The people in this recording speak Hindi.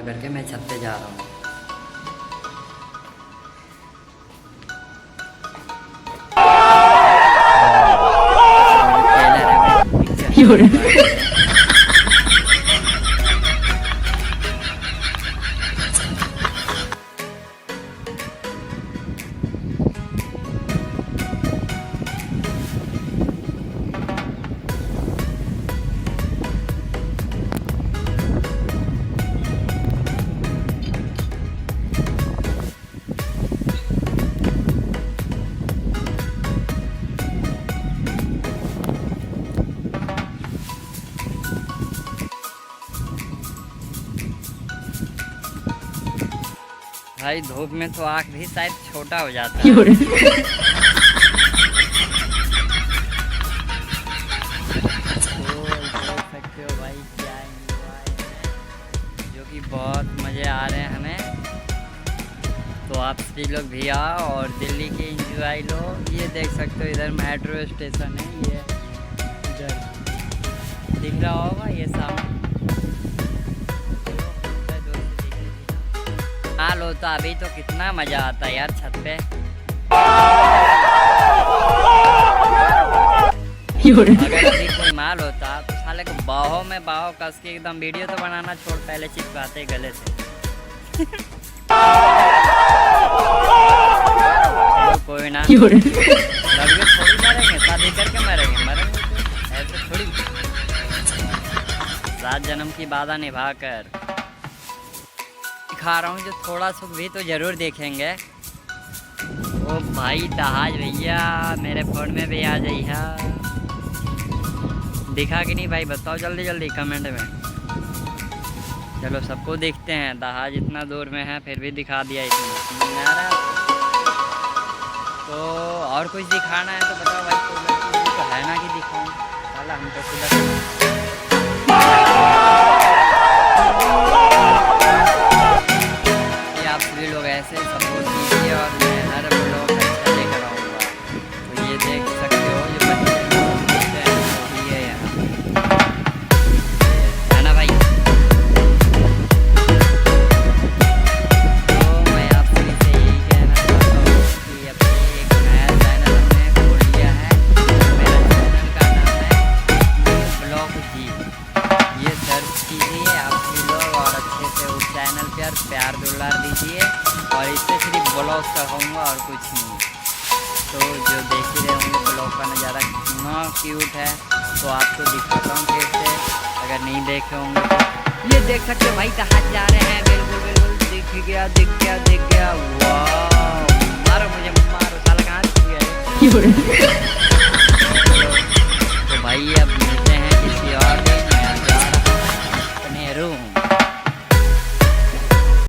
करके मैं छत पे जा रहा हूँ। भाई धूप में तो आँख भी शायद छोटा हो जाता है। देख सकते हो भाई क्या एंजॉय है, जो कि बहुत मज़े आ रहे हैं हमें। तो आप सभी लोग भी आओ और दिल्ली के एंजॉय लो। ये देख सकते हो इधर मेट्रो स्टेशन है, ये इधर दिख रहा होगा ये सामने। हाँ लो तो अभी तो कितना मज़ा आता है यार छत पे। अगर अभी कोई माल होता तो साले को बाहों में बाहों कस के एकदम वीडियो तो बनाना छोड़ पहले चिपकाते गले से। तो कोई ना, लड़के थोड़ी मरेंगे, शादी करके मरेंगे, मरेंगे तो ऐसे थोड़ी। 7 जन्म की वादा निभा कर दिखा रहा हूँ, जो थोड़ा सुख भी तो ज़रूर देखेंगे। ओ भाई दहाज भैया मेरे फ़ोन में भी आ जाइए। दिखा कि नहीं भाई बताओ जल्दी जल्दी कमेंट में। चलो सबको देखते हैं, दहाज इतना दूर में है फिर भी दिखा दिया इतना। तो और कुछ दिखाना है तो बताओ भाई, तो है ना कि दिखाऊँ? साला हम तो खुद सभी लोग ऐसे सपोर्ट कीजिए और मैं हर ब्लॉग अच्छा लेकर आऊँगा। तो ये देख सकते हो ये बच्चे है यहाँ, है ना भाई? तो मैं आप सभी से यही कहना चाहता हूँ कि अपने एक नया चैनल हमने खोल लिया है। मेरा चैनल का नाम है ब्लॉग जी। ये सर्च कीजिए आप सभी लोग और अच्छे से उस चैनल पर प्यार दुलार दीजिए। और इससे सिर्फ ब्लॉग कहूँगा और कुछ नहीं। तो जो देख ही रहे होंगे ब्लॉग का नज़ारा कितना क्यूट है, तो आपको दिखाता हूँ फिर से, अगर नहीं देखे होंगे तो। ये देख सकते हो भाई कहाँ जा रहे हैं, बिल्कुल बिल्कुल दिख गया दिख गया दिख गया। वाह मारो मुझे मारो, साला कहाँ छू गया।